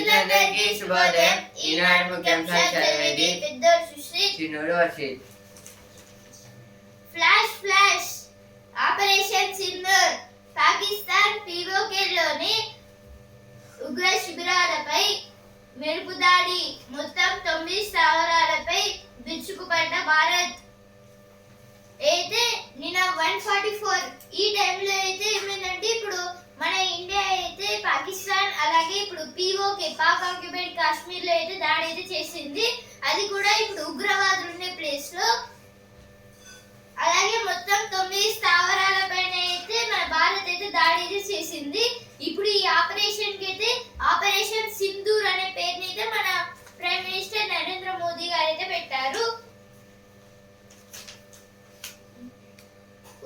విద్యార్థులందరికీ శుభోదయం. ఈనాడు ముఖ్యాంశాలు చదివేది పెద్దోడు సుశ్రీ, చిన్నోడు వర్షిత్. ఫ్లాష్ ఆపరేషన్ సింధూర్ పాకిస్తాన్ పీఓకేలోని ఉగ్ర శిబిరాలపై మెరుపు దాడి, మొత్తం 9 స్థావరాలపై విరుచుకుపడ్డ భారత్. అయితే నిన్న 144 ఈ టైంలో అయితే ఏమైందంటే ఇప్పుడు మన ఇండియా అయితే పాకిస్తాన్ అలాగే ఇప్పుడు పీఓకే పాక్ ఆక్యుపైడ్ కాశ్మీర్ లో అయితే దాడి అయితే చేసింది. అది కూడా ఇప్పుడు ఉగ్రవాదులు ఉండే ప్లేస్ లో. అలాగే మొత్తం 9 స్థావరాల పైన అయితే మన భారత్ అయితే దాడి అయితే చేసింది. ఇప్పుడు ఈ ఆపరేషన్ కి అయితే ఆపరేషన్ సింధూర్ అనే పేరుని అయితే మన ప్రైమ్ మినిస్టర్ నరేంద్ర మోదీ గారు అయితే పెట్టారు.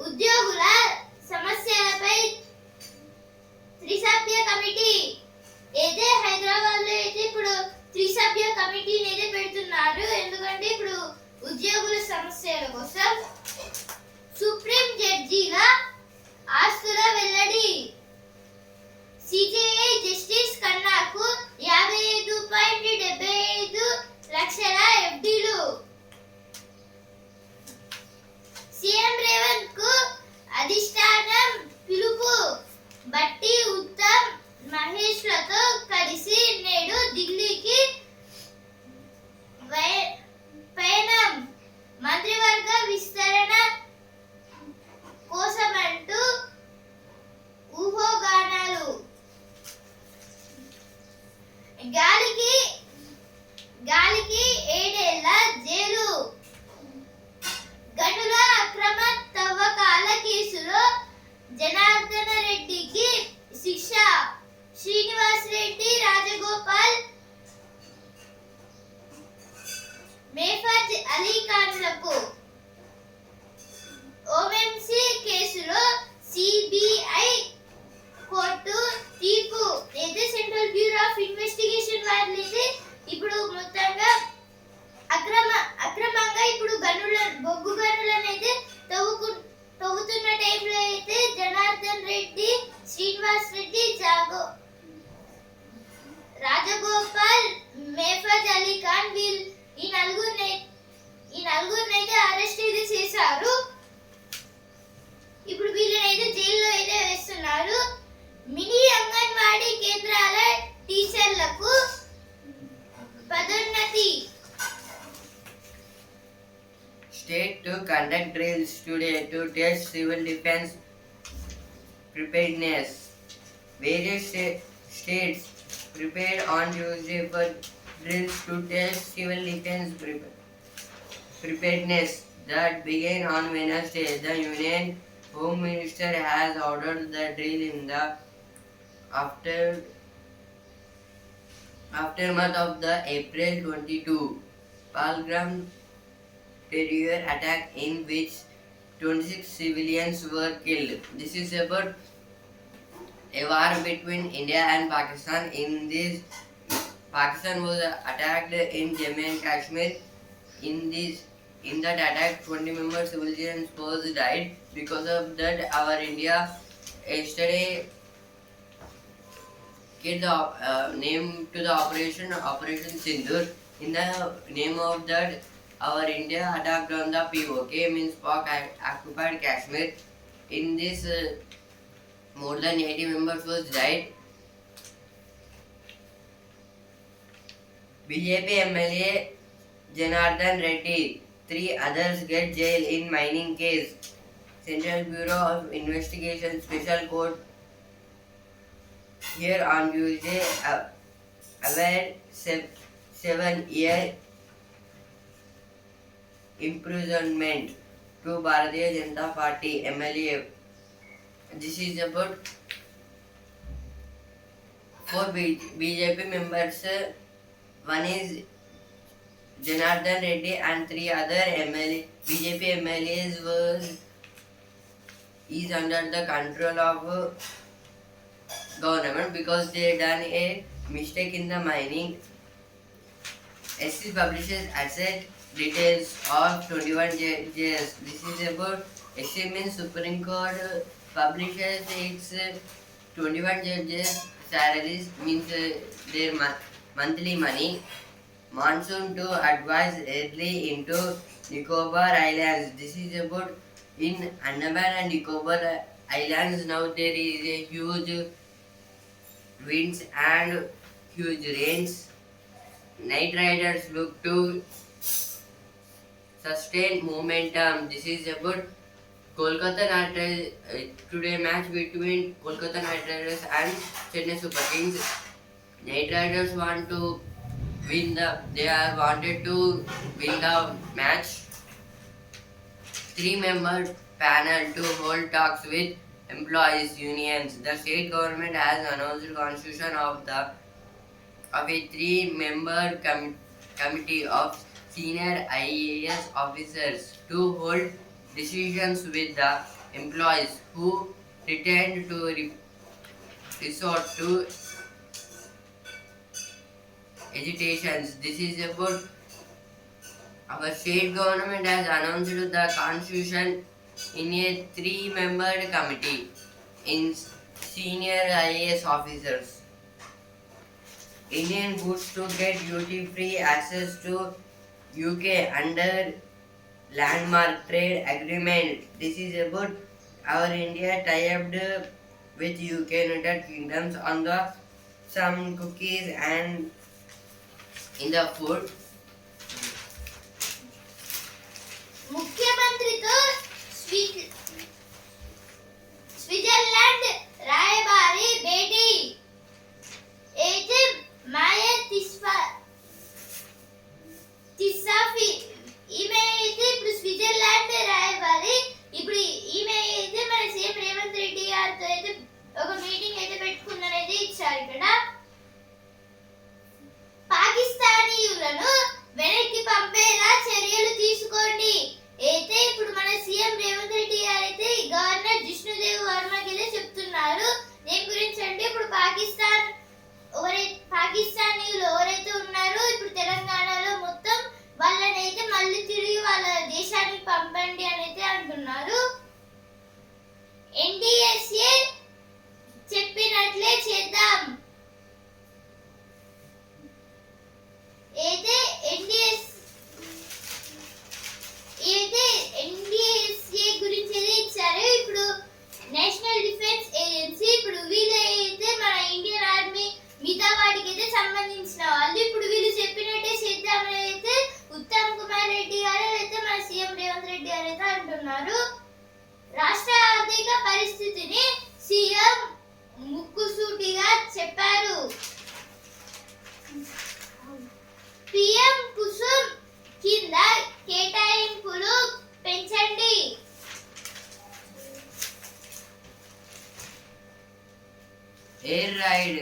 ఉద్యోగుల సమస్యలపై త్రిసభ్య కమిటీ అయితే హైదరాబాద్ లో అయితే ఇప్పుడు త్రిసభ్య కమిటీని అయితే పెడుతున్నారు. ఎందుకంటే ఇప్పుడు ఉద్యోగుల సమస్యల కోసం. సుప్రీం జడ్జిగా ఆస్తుల వెల్లడి. సిజేఐ జస్టిస్ కన్నాకు 55.75 లక్షల ఎఫ్డీలు. సీఎం రేవంత్ కు అధిష్టానం పిలుపు. బట్టి ఉత్తమ్ మహేష్ లతో కలిసి నేడు ఢిల్లీకి పయనం. మంత్రివర్గ విస్తరణ కోసమంటూ ఊహాగానాలు. గాలికి 7 ఏళ్ల జైలు. గనుల అక్రమ తవ్వకాల కేసులో జనార్దన రెడ్డికి శిక్ష. శ్రీనివాస్ రెడ్డి, రాజగోపాల్, మేఫజ్ అలీ ఖాన్లకు. ఓఎంసీ కేసులో సిబిఐ కోర్టు తీర్పు. అయితే సెంట్రల్ బ్యూరో ఆఫ్ ఇన్వెస్టిగేషన్ వాళ్ళు అయితే ఇప్పుడు మొత్తంగా అక్రమంగా ఇప్పుడు బొగ్గు గనులను అయితే తవ్వుతున్న టైంలో అయితే జనార్దన్ రెడ్డి, శ్రీనివాస్ రెడ్డి, రాజగోపాల్, మేఫజ్ అలీ ఖాన్ ఈ నలుగురిని అయితే అరెస్ట్ అయితే చేశారు. ఇప్పుడు వీళ్ళని అయితే జైల్లో అయితే వేస్తున్నారు. మినీ అంగన్వాడీ కేంద్రాల టీచర్లకు పదోన్నతి. State to conduct drills today to test civil defense preparedness. Various states prepared on Tuesday for drills to test civil defense preparedness that began on Wednesday. The Union Home Minister has ordered the drill in the aftermath of the April 22 Pahalgam terror attack in which 26 civilians were killed. This is about a war between India and Pakistan. Pakistan was attacked in Jammu and Kashmir. In that attack, 20 members civilians was died. Because of that, our India yesterday gave the name to the Operation Sindoor. In the name of that, our India attacked on the POK, means Pak occupied Kashmir. In this, more than 80 members was died. BJP MLA Janardhan Reddy, 3 others get jail in mining case. Central Bureau of Investigation Special Court here on Tuesday awarded 7-year imprisonment to Bharatiya Janata Party MLA. This is about 4 BJP members. One is Janardhan Reddy and 3 other BJP MLAs is under the control of government because they done a mistake in the mining. SC publishes asset details of 21 judges. This is about SC means Supreme Court publishes its 21 judges salaries, means their monthly money. Monsoon to advise early into Nicobar Islands. This is about in Andaman and Nicobar Islands. Now there is a huge winds and huge rains. Night riders look to sustain momentum. This is about Kolkata Knight Riders today match between Kolkata Knight Riders and Chennai Super Kings. Knight Riders want to they are wanted to win the match. 3-member panel to hold talks with employees unions. The state government has announced constitution of a 3-member committee of senior IAS officers to hold decisions with the employees who pretend to resort to agitations. This is about our state government has announced the constitution in a 3-member committee in senior IAS officers. Indian goods to get duty-free access to UK under landmark trade agreement. This is about our India tie-up with UK United Kingdoms on the some cookies and in the food. ముఖ్యమంత్రితో Switzerland రాయబారి భేటీ. అయితే మాయా తిస్సాఫీ ఈమె అయితే ఇప్పుడు Switzerland రాయబారి. ఇప్పుడు ఈమె అయితే మన సీఎం రేవంత్ రెడ్డి గారితో అయితే ఒక మీటింగ్ అయితే పెట్టుకుందనేది ఇచ్చారు. ఇక్కడ పాకిస్తానీయులను వెనక్కి పంపేలా చర్యలు తీసుకోండి. అయితే ఇప్పుడు మన సీఎం రేవంత్ రెడ్డి గారు అయితే గవర్నర్ జిష్ణుదేవ్ వర్మకి అయితే చెప్తున్నారు. దేని గురించి అంటే ఇప్పుడు పాకిస్తానీయులు ఎవరైతే ఉన్నారో ఇప్పుడు తెలంగాణలో మొత్తం వాళ్ళనైతే మళ్ళీ తిరిగి వాళ్ళ దేశానికి పంపండి అని అయితే అంటున్నారు. ఎన్డీఎస్ఏ చెప్పినట్లే చేద్దాం. అయితే ఎన్డీఎస్ఏ గురించి ఇచ్చారు. ఇప్పుడు నేషనల్ డిఫెన్స్ ఏజెన్సీ ఇప్పుడు వీళ్ళైతే మన ఇండియన్ ఆర్మీ మిగతా వాటికి అయితే సంబంధించిన వాళ్ళు ఇప్పుడు వీళ్ళు చెప్పినట్టే చేద్దామని అయితే ఉత్తమ్ కుమార్ రెడ్డి గారు అయితే మన సీఎం రేవంత్ రెడ్డి గారు అయితే అంటున్నారు. రాష్ట్ర ఆర్థిక పరిస్థితిని సీఎం ముక్కుసూటిగా చెప్పారు. పిఎం కుసుమ్ కింద కేటాయింపులు పెంచండి. Air ride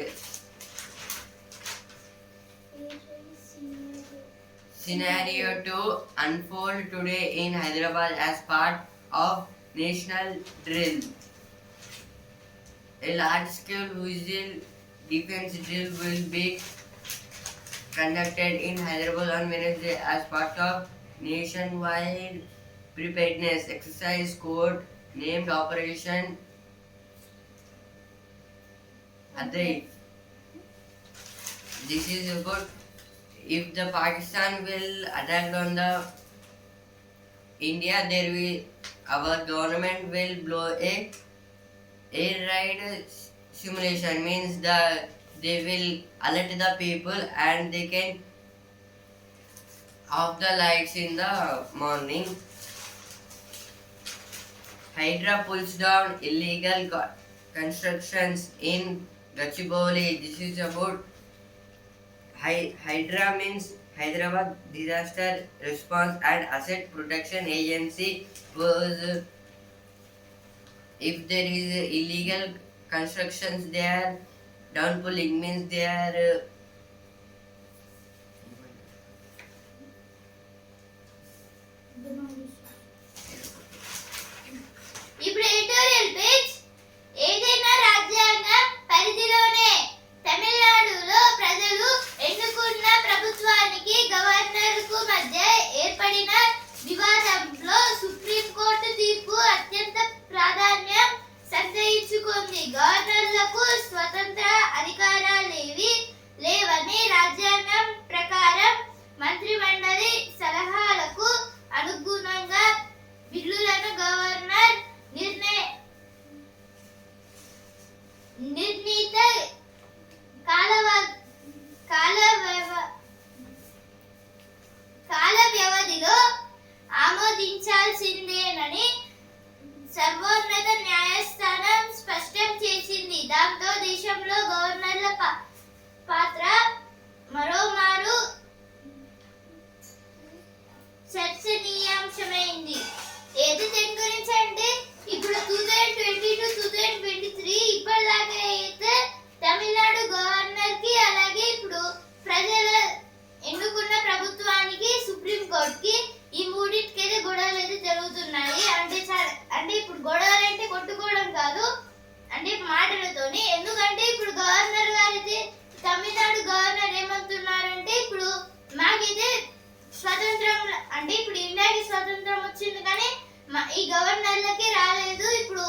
scenario to unfold today in Hyderabad as part of national drill. A large-scale visual defense drill will be conducted in Hyderabad on Wednesday as part of nationwide preparedness exercise code named Operation Adai. This is about if the Pakistan will attack on the India, our government will blow a air raid simulation. Means they will alert the people and they can off the lights in the morning. Hydra pulls down illegal constructions in Gachibowli. This is about Hydra means Hyderabad Disaster Response and Asset Protection Agency. Was if there is illegal constructions, they are downpulling means they are ఇప్పుడు editorial page. ఏదైనా రాజ్యాంగ పరిధిలోనే తమిళనాడులో ప్రజలు ఎన్నుకున్న ప్రభుత్వానికి గవర్నర్కు మధ్య ఏర్పడిన వివాదంలో సుప్రీంకోర్టు తీర్పు అత్యంత ప్రాధాన్యం సంతరించుకుంది. గవర్నర్లకు స్వతంత్ర అధికారాలేవీ లేవని రాజ్యాంగ మాకైతే స్వతంత్రం అంటే ఇప్పుడు ఇండియాకి స్వతంత్రం వచ్చింది కానీ ఈ గవర్నర్లకి రాలేదు. ఇప్పుడు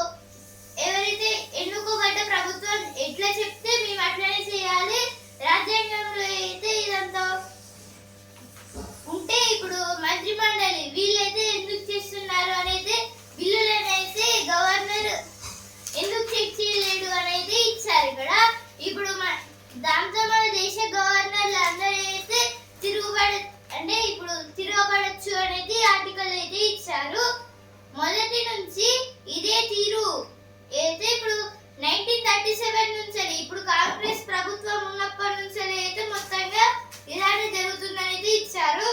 ఎవరైతే ఎన్నుకోబడ్డ ప్రభుత్వం ఎట్లా చెప్తే మేము అట్లనే చేయాలి. రాజ్యాంగంలో అయితే ఇదంతా ఉంటే ఇప్పుడు మంత్రి మండలి వీళ్ళైతే ఎందుకు చేస్తున్నారు అనేది బిల్లులనైతే గవర్నర్ ఎందుకు చెక్ చేయలేడు అనేది ఇచ్చారు ఇక్కడ. ఇప్పుడు దాంతో మన దేశ గవర్నర్లు అందరూ అయితే అంటే ఇప్పుడు తిరగబడచ్చు అనేది ఆర్టికల్ అయితే ఇచ్చారు. మొదటి నుంచి ఇదే తీరు అయితే ఇప్పుడు 1937 నుంచి ఇప్పుడు కాంగ్రెస్ ప్రభుత్వం ఉన్నప్పటి నుంచి అయితే మొత్తంగా ఇలానే జరుగుతుందనేది ఇచ్చారు.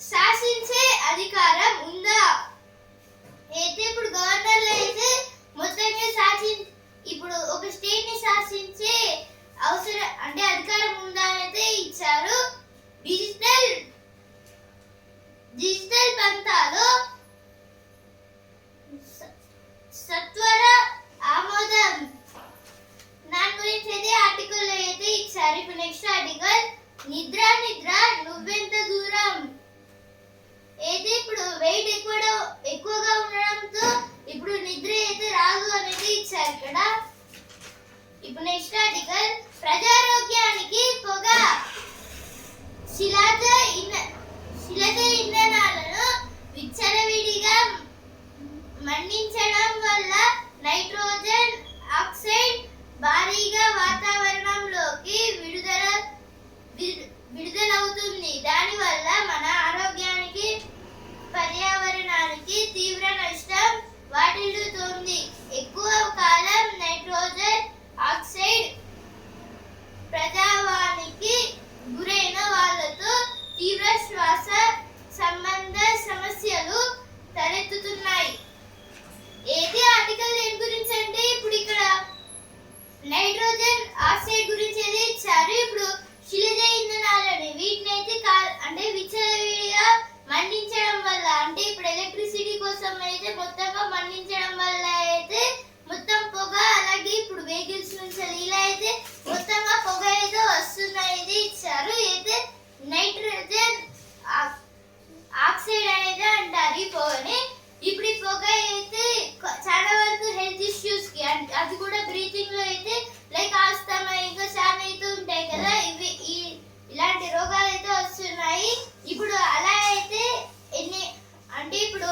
శాసించే అధికారం ఉందా అయితే ఇప్పుడు గవర్నర్లు అయితే మొత్తంగా ఇప్పుడు ఒక స్టేట్ ని శాసించే అవసరం అంటే అధికారం ఉందా అనేది ఇచ్చారు. డిజిటల్ పంతాలో సత్వర ఆమోదం దాని గురించి అయితే ఆర్టికల్ అయితే ఇచ్చారు. ఇప్పుడు నెక్స్ట్ ఆర్టికల్ నిద్ర నువ్వెంత దూరం అయితే ఇప్పుడు వెయిట్ ఎక్కువగా ఉండడంతో ఇప్పుడు నిద్ర అయితే రాదు అనేది ఇచ్చారు ఇక్కడ. ఇప్పుడు నెక్స్ట్ ఆర్టికల్ ప్రజారోగ్యానికి పొగ శిలాజ ఇంధనాలను విచ్చలవిడిగా మండించడం వల్ల నైట్రోజన్ ఆక్సైడ్ భారీగా వాతావరణంలోకి విడుదలవుతుంది. దానివల్ల మన ఆరోగ్యానికి పర్యావరణానికి తీవ్ర నష్టం వాటిల్లుతోంది. ఎక్కువ కాలం నైట్రోజన్ ఆక్సైడ్ ప్రభావానికి గురైన వాళ్ళతో తీవ్ర శ్వాస సంబంధ సమస్యలు తలెత్తుతున్నాయి. ఏది ఆర్టికల్ దేని గురించి అంటే ఇప్పుడు ఇక్కడ నైట్రోజన్ ఆక్సైడ్ గురించి అయితే ఇచ్చారు. ఇప్పుడు శిలజ ఇంధనాలని వీటినైతే అంటే విచ్చలవిడిగా మండించడం వల్ల అంటే ఇప్పుడు ఎలక్ట్రిసిటీ కోసం అయితే మొత్తంగా మండించడం వల్ల అయితే మొత్తం పొగ అలాగే ఇప్పుడు వెహికల్స్ నుంచి ఇలా అయితే మొత్తంగా పొగ అయితే వస్తుందనేది ఇచ్చారు. అయితే నైట్రోజన్ ఆక్సైడ్ అనేది అంటారు ఈ పొగని. ఇప్పుడు ఈ పొగ అయితే చాలా వరకు హెల్త్ ఇష్యూస్ కి అది కూడా బ్రీతింగ్ లో అయితే లైక్ ఆస్తమా ఇంకా చాలా అయితే ఉంటాయి కదా, ఇలాంటి రోగాలు అయితే వస్తున్నాయి. ఇప్పుడు అలా అయితే అంటే ఇప్పుడు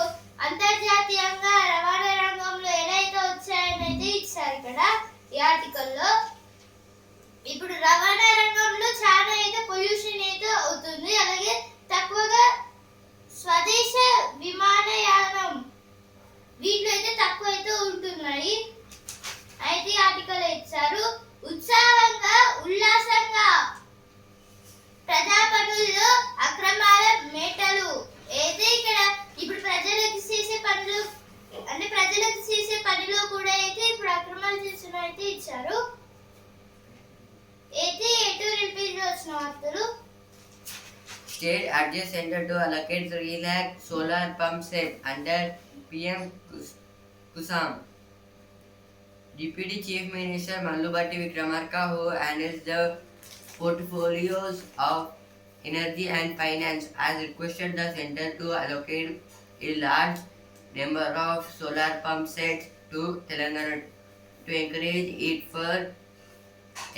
అంతర్జాతీయంగా రవాణా రంగంలో ఎలా అయితే వచ్చాయని అయితే ఇచ్చారు ఇక్కడ ఈ ఆర్టికల్లో. ఇప్పుడు రవాణా రంగంలో చాలా అయితే పొల్యూషన్ అయితే అవుతుంది. అలాగే తక్కువగా స్వదేశ విమానయానం వీటిలో అయితే తక్కువ అయితే ఉంటున్నాయి అయితే ఆర్టికల్ ఇచ్చారు. ఉత్సాహంగా ఉల్లాసంగా ప్రజా పనుల్లో అక్రమాల మేటలు అయితే ఇక్కడ ఇప్పుడు ప్రజలకు చేసే పనిలో కూడా అయితే ఇప్పుడు అక్రమాలు చేస్తున్నా అయితే ఇచ్చారు. అయితే ఎటు రిపీట్ వచ్చిన వార్తలు State urges center to allocate 3 lakh solar pump sets under PM Kusam. Deputy Chief Minister Mallu Bhatti Vikramarka, who handles the portfolios of energy and finance, has requested the center to allocate a large number of solar pump sets to Telangana to encourage it for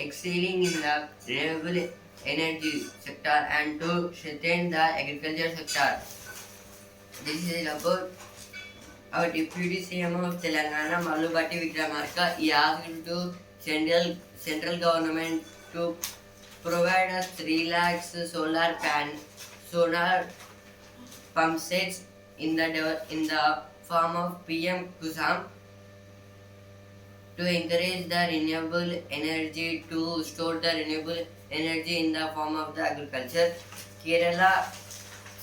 excelling in the renewable energy sector and to strengthen the agriculture sector. This is about our Deputy CM of Telangana, Mallu Bhatti Vikramarka. He asked to central government to provide us 3 lakhs solar pump sets in the form of PM Kusam to encourage the renewable energy, to store the renewable energy in the form of the agriculture. Kerala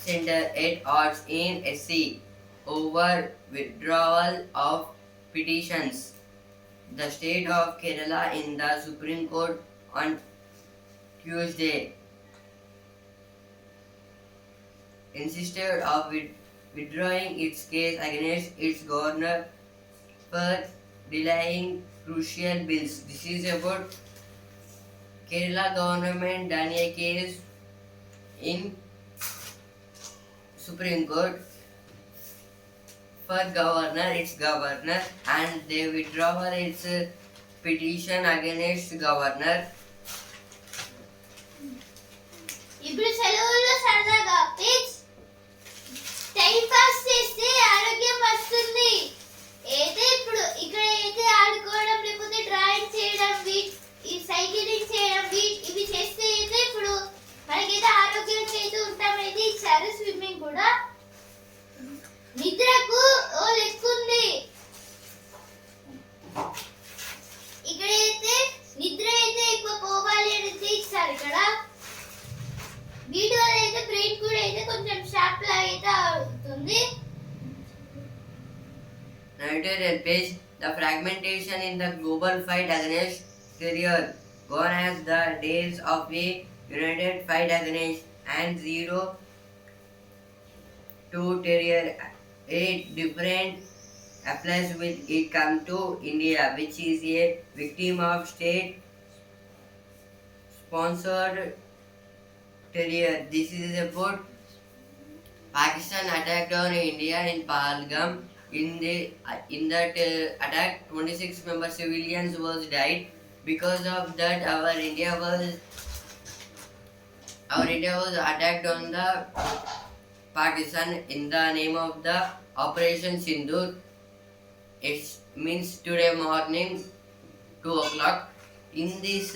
Center at odds in SC over withdrawal of petitions. The state of Kerala in the Supreme Court on Tuesday insisted of withdrawing its case against its governor for delaying crucial bills. This is about Kerala government done a case in Supreme Court for its governor, and they withdraw its petition against governor. ఇప్పుడు సెలవుల్లో సరదాగా pitch time pass చేస్తే ఆరోగ్యం వస్తుంది. అయితే ఇప్పుడు ఇక్కడ అయితే ఆడుకోవడం లేకపోతే డ్రాయింగ్ చేయడం ఈ సైక్లింగ్ చేయడం ఇవి చేస్తే అయితే ఇప్పుడు మనకైతే ఆరోగ్యంగా అయితే ఉంటామైతే ఇచ్చారు. స్విమ్మింగ్ కూడా నిద్రకు ఓ లెక్కుంది. ఇక్కడైతే నిద్ర అయితే ఎక్కువ పోవాలి అనేది ఇచ్చారు. ఇక్కడ వీటి వల్ల అయితే బ్రెయిన్ కూడా అయితే కొంచెం షార్ప్ లాగా అయితే అవుతుంది. Editorial page: the fragmentation in the global fight against terror, gone as the days of a united fight against and zero to terror. A different applies with it come to India, which is a victim of state sponsored terror. This is about Pakistan attacked on India in Pahalgam. In that attack, 26 member civilians was died. Because of that, our India was attacked on the Pakistan in the name of the Operation Sindoor. It means today morning 2 o'clock. In this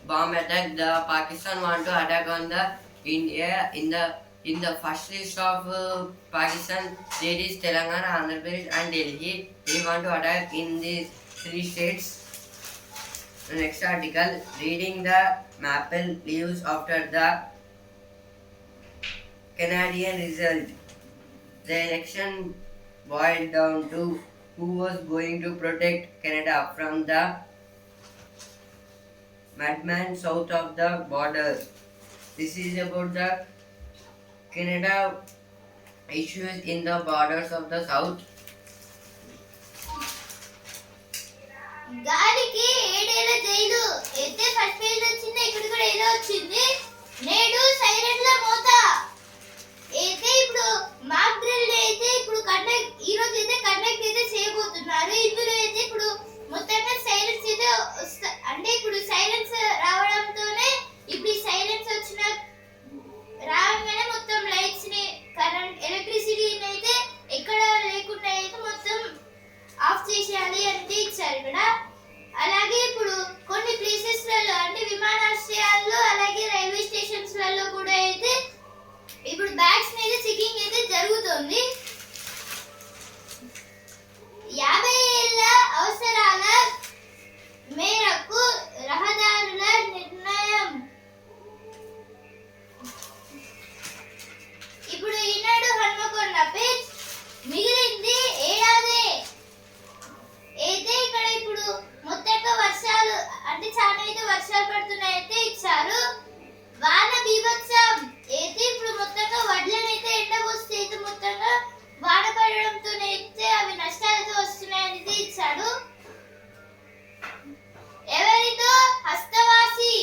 bomb attack, the Pakistan want to attack on the India. In the first list of Pakistan, there is Telangana, Andhra Pradesh and Delhi. They want to attack in these 3 states. The next article: reading the maple leaves after the Canadian result. The election boiled down to who was going to protect Canada from the madman south of the border. This is about the Canada issues in the borders of the south. గాలికి 7 ఏళ్ల jail. అయితే first page వచ్చింది. ఇక్కడ కూడా ఏదో వచ్చింది. నేడు సైలెంట్ల మోత. అయితే ఇప్పుడు మాక్ డ్రిల్ అయితే ఇప్పుడు ఈ రోజు అయితే కండక్ట్ అయితే చేయబోతున్నారు. ఇందులో అయితే ఇప్పుడు మొత్తంగా సైలెన్స్ అయితే అంటే ఇప్పుడు సైలెన్స్ రావడంతోనే ఇప్పుడు ఈ సైలెన్స్ వచ్చిన రాగానే మొత్తం లైట్స్ ని కరెంట్ ఎలక్ట్రిసిటీని అయితే ఎక్కడ లేకుండా అయితే మొత్తం ఆఫ్ చేసేయాలి అంటే ఇచ్చారు ఇక్కడ. అలాగే ఇప్పుడు కొన్ని ప్లేసెస్ లలో అంటే విమానాశ్రయాల్లో అలాగే రైల్వే స్టేషన్స్ లలో కూడా అయితే ఇప్పుడు బ్యాగ్స్ మీద చెకింగ్ అయితే జరుగుతుంది. 50 ఏళ్ల అవసరాల మేరకు రహదారుల నిర్ణయం. ఇప్పుడు ఈనాడు హన్మకొండ పేజ్ మిగిలింది ఏడాదే. అయితే ఇక్కడ ఇప్పుడు మొత్తంగా వర్షాలు అంటే చాలా అయితే వర్షాలు పడుతున్నాయైతే ఇచ్చారు. వాన బీభత్సం. అయితే ఇప్పుడు మొత్తంగా వడ్లనైతే ఎండబోస్తే అయితే మొత్తంగా వాన పడడంతోనైతే అవి నష్టాలతో వస్తున్నాయని ఇచ్చాడు. ఎవరితో హస్తవాసి.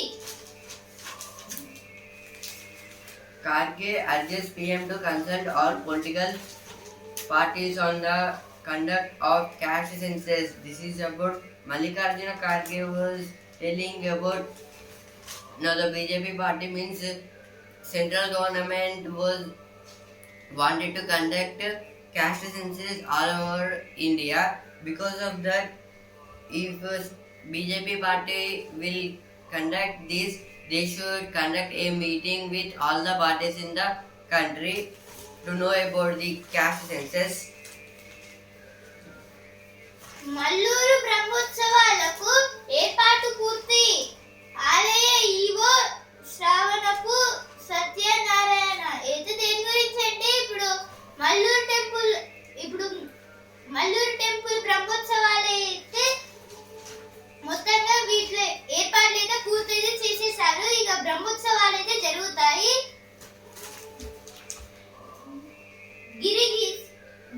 Karge urges PM to consult all political parties on the conduct of cash census. This is about Mallikarjuna Karge was telling about now the BJP party means central government was wanted to conduct caste census all over India. Because of that, if BJP party will conduct this, they should conduct a meeting with all the parties in the country to know about the caste census. Mallur బ్రహ్మోత్సవాలకు ఏర్పాటు పూర్తి. ఆలయ EO శ్రావణపు Satyanarayana. అయితే దేని గురించి అంటే ఇప్పుడు Mallur temple బ్రహ్మోత్సవాలు అయితే మొత్తంగా వీటిలో ఏర్పాట్లు అయితే పూర్తి చేసేసారు. ఇక బ్రహ్మోత్సవాలు అయితే జరుగుతాయి.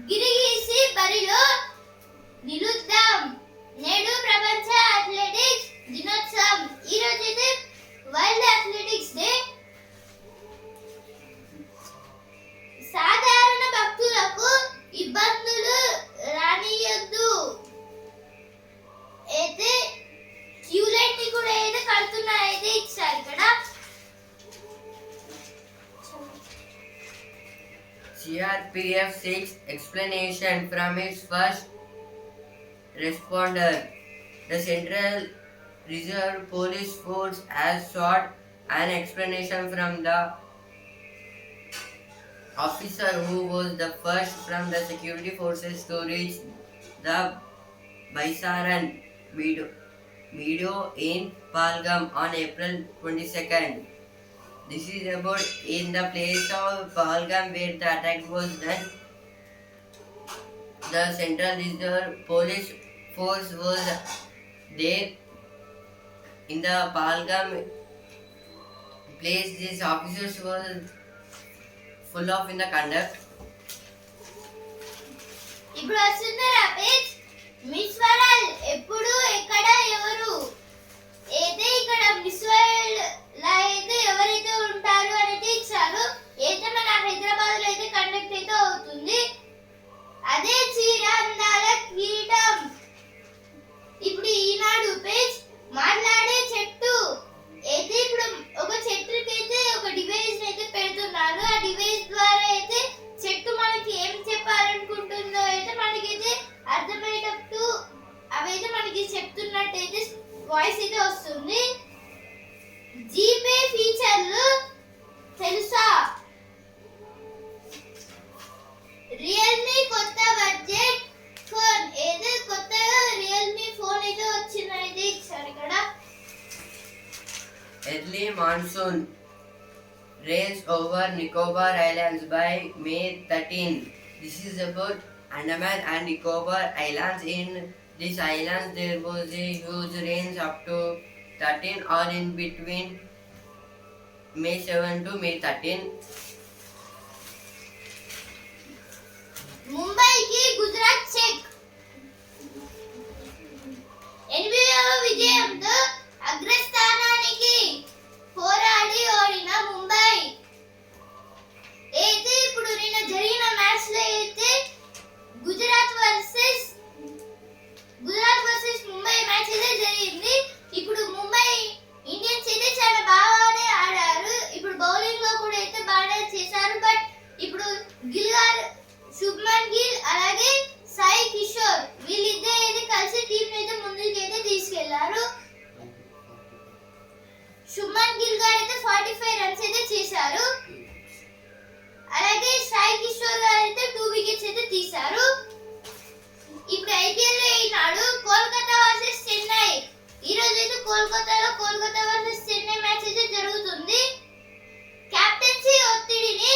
గిరిగీసి బరిలో నిలుద్దాం. నేడు ప్రపంచ అథ్లెటిక్స్ దినోత్సవం. ఈ రోజు అయితే CRPF seeks explanation from its first responder. The Central Reserve Police Force has sought an explanation from the officer who was the first from the security forces to reach the Baisaran meadow in Pahalgam on April 22nd. This is about in the place of Pahalgam where the attack was done. The Central Reserve Police Force was there in the Pahalgam place. These officers were full of in the conduct. ఇప్పుడు వస్తుందా page miss world ఎప్పుడు ఎక్కడ ఎవరు అయితే ఇక్కడ miss world లా అయితే ఎవరైతే ఉంటారు అనేది ఇచ్చారు. అయితే మన హైదరాబాద్ లో అయితే కండక్ట్ అయితే అవుతుంది. అదే చీర అందాల కిరీటం. ఇప్పుడు ఈనాడు పేజ్ మాట్లాడే చెట్టు అయితే ఇప్పుడు ఒక చెట్టుకి అయితే ఒక డివైస్ అయితే పెడుతున్నారు. ఆ డివైస్ ద్వారా అయితే చెట్టు మనకి ఏం చెప్పాలనుకుంటుందో అయితే మనకైతే అర్థమయ్యేటట్టు అవైతే మనకి చెప్తున్నట్టయితే వాయిస్ అయితే వస్తుంది. జీపే ఫీచర్లు తెలుసా? రియల్మీ కొత్త బడ్జెట్ ఫోన్ ఏదో కొత్తగా రియల్మీ ఫోన్ అయితే వచ్చిందనేది ఇచ్చారు ఇక్కడ. Early monsoon rains over Nicobar Islands by May 13. This is about Andaman and Nicobar Islands. In these islands there was a huge rains up to 13 or in between May 7 to May 13. ముంబైకి Gujarat check 8వ విజయంతో అగ్రస్థానానికి పోరాడి ఓడిన ముంబై అయితే ఇప్పుడు నిన్న జరిగిన match లో అయితే గుజరాత్ వర్సెస్ ముంబై మ్యాచ్ అయితే జరిగింది. ఇప్పుడు ముంబై ఇండియన్స్ అయితే చాలా బాగానే ఆడారు. ఇప్పుడు బౌలింగ్ లో కూడా అయితే బాగా చేశారు. బట్ ఇప్పుడు శుభ్మన్ గిల్ అలాగే సాయి కిషోర్ వీళ్ళిద్దరు అయితే కలిసి టీం అయితే ముందుకు అయితే తీసుకెళ్లారు. శుభ్మన్ గిల్ గారు అయితే 45 రన్స్ అయితే చేశారు. అలాగే సాయి కిషోర్ గారు అయితే 2 వికెట్స్ అయితే తీశారు. ఇప్పుడు ఐపీఎల్ లో ఈనాడు కోల్కతా వర్సెస్ చెన్నై. ఈ రోజు అయితే కోల్కతాలో కోల్కతా వర్సెస్ చెన్నై మ్యాచ్ అయితే జరుగుతుంది. కెప్టెన్సీ ఒత్తిడిని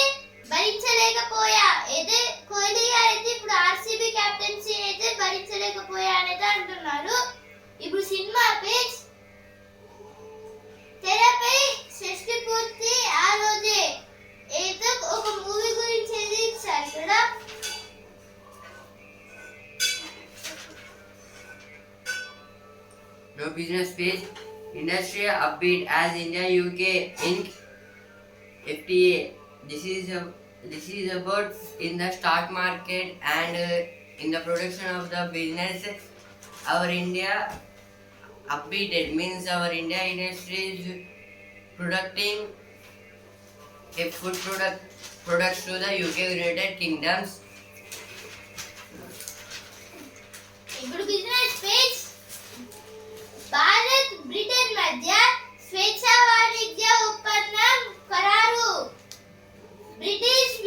భరించలేకపోయా అయితే కోహ్లీ గారు అయితే ఇప్పుడు ఆర్సీబీ కెప్టెన్సీ అయితే భరించలేకపోయా అనేది అంటున్నారు. ఇప్పుడు సినిమా పేజ్ తెరపై షష్టి పూర్తి ఆ రోజే ఏదో ఒక మూవీ గురించి ఏది ఇచ్చారు ఇక్కడ. No business page. Industry upbeat as India UK Inc. FTA. This is about in the stock market and in the production of the business. Our India upbeated means our India industry is producing a food products to the UK United Kingdoms. ఇప్పుడు business page Bharat Britain మధ్య స్వేచ్ఛ వాణిజ్య ఒప్పందం ఖరారు. British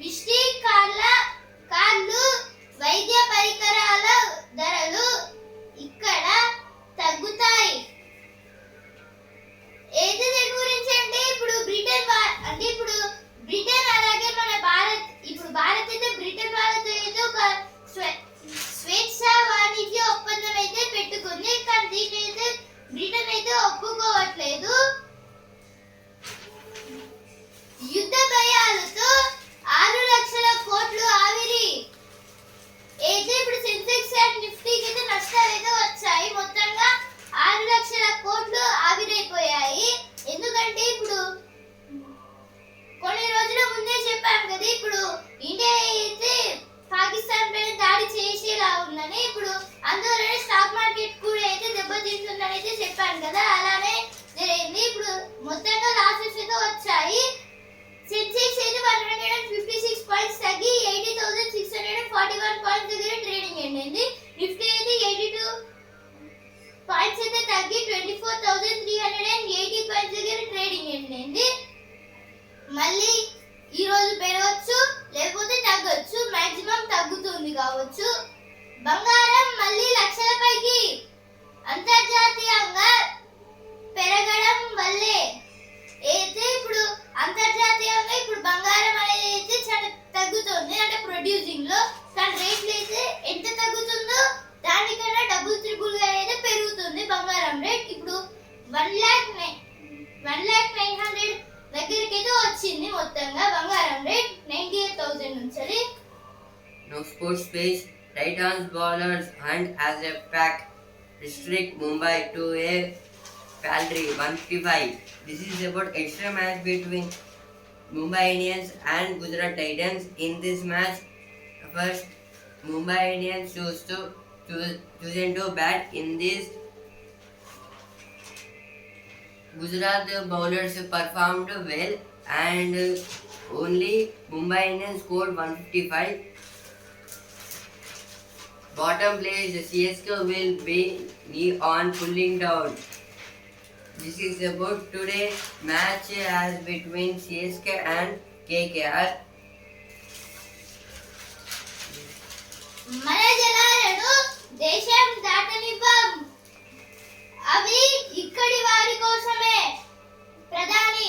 whisky కార్లు వైద్య పరికరాల ధరలు ఇక్కడ తగ్గుతాయి. ఏది దీని గురించి అంటే ఇప్పుడు బ్రిటన్ అలాగే మన భారత్ ఇప్పుడు భారత్ అయితే బ్రిటన్ వాళ్ళతో అయితే ఒక స్వేచ్ఛ వాణిజ్య ఒప్పందం అయితే పెట్టుకుంది. కానీ దీనైతే బ్రిటన్ అయితే ఒప్పుకోవట్లేదు. యుద్ధ భయాలతో 6 లక్షల కోట్లు ఆవిరి. అయితే ఇప్పుడు సెన్సెక్స్ అండ్ నిఫ్టీకి అయితే నష్టాలు అయితే వచ్చాయి. మొత్తంగా 6 లక్షల కోట్లు ఆవిరైపోయాయి. ఎందుకంటే ఇప్పుడు కొన్ని రోజుల ముందే చెప్పాను కదా ఇప్పుడు ఇండియా అయితే పాకిస్తాన్ పైన దాడి చేసేలా ఉందని. ఇప్పుడు అందువల్ల స్టాక్ మార్కెట్ కూడా అయితే దెబ్బతింటుందని అయితే చెప్పాను కదా, అలానే జరిగింది. ఇప్పుడు మొత్తంగా లాసెస్ అయితే వచ్చాయి. సెన్సెక్స్ అయితే 156 sports page, right arm bowlers hunt as a pack, restrict Mumbai to a paltry 155. This is about extra match between Mumbai Indians and Gujarat Titans. In this match, first Mumbai Indians chosen to bat. In this, Gujarat bowlers performed well and only Mumbai Indians scored 155. Bottom place CSK will be on pulling down. This is about today match as between CSK and KKR. మన జలాలను దేశం దాటనివ్వం, అవి ఇక్కడి వారి కోసమే. ప్రధాని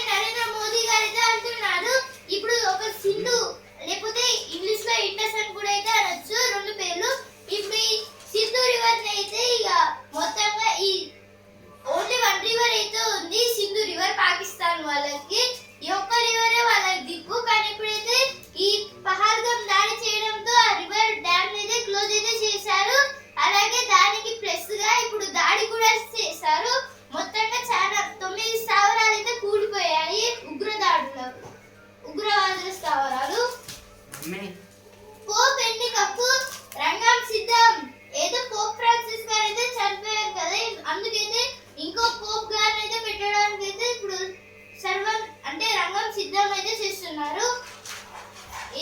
నరేంద్ర మోదీ గారు అంటున్నారు. ఇప్పుడు ఒక సింధు లేకపోతే ఇంగ్లీష్ లో ఇండస్ అని కూడా అయితే అనొచ్చు, రెండు పేర్లు. ఇప్పుడు ఈ సింధు రివర్ అయితే ఇక మొత్తంగా ఈ ఓన్లీ వన్ రివర్ అయితే ఉంది, సింధు రివర్ పాకిస్తాన్ వాళ్ళకి. ఈ ఒక్క రివరే వాళ్ళకి దిక్కు. కానీ ఇప్పుడైతే ఈ పహల్గామ్ దాడి చేయడంతో ఆ రివర్ డ్యామ్ అయితే క్లోజ్ అయితే చేశారు. అలాగే దానికి ప్లస్ గా ఇప్పుడు దాడి కూడా చేశారు. మొత్తంగా చాలా 9 స్థావరాలు అయితే కూలిపోయాయి ఉగ్రవాదుల స్థావరాలు. పోప్ ఎన్నికకు రంగం సిద్ధం. ఏదో పోప్ ఫ్రాన్సిస్ గారు అయితే చనిపోయారు కదా, అందుకైతే ఇంకో పోప్ గారిని అయితే పెట్టడానికి అయితే ఇప్పుడు సర్వం అంటే రంగం సిద్ధం అయితే చేస్తున్నారు.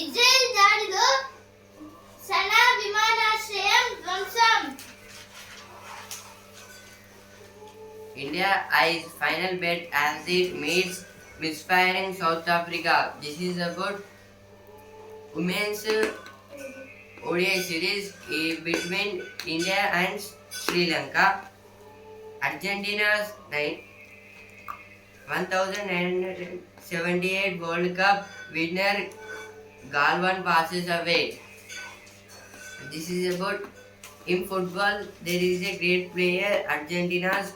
ఇజ్రాయెల్ దాడిలో సనా విమానాశ్రయం ధ్వంసం. India eyes final bet as it meets misfiring South Africa. This is about women's ODI series between India and Sri Lanka. Argentina's 1978 World Cup winner Galvan passes away. This is about in football there is a great player Argentina's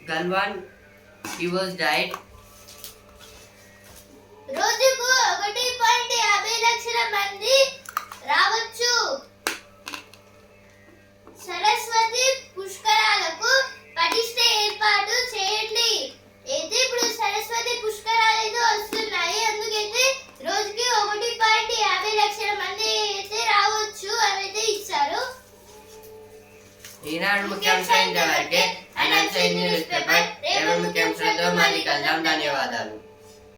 Galvan, he was died. రోజుకు 1.50 లక్షల మంది రావచ్చు. సరస్వతి పుష్కరాలకు పటిష్ట ఏర్పాటు చేయండి. అయితే ఇప్పుడు సరస్వతి పుష్కరాలు అయితే వస్తున్నాయి, అందుకైతే రోజుకి 1.50 లక్షల మంది అయితే రావచ్చు అని అయితే ఇచ్చారు. ఈనాడు ముఖ్యాంశాలు ఇంతవరకే. న్యూస్ పేపర్ రేపు ముఖ్యాంశాలతో మళ్ళీ కలుద్దాం. ధన్యవాదాలు.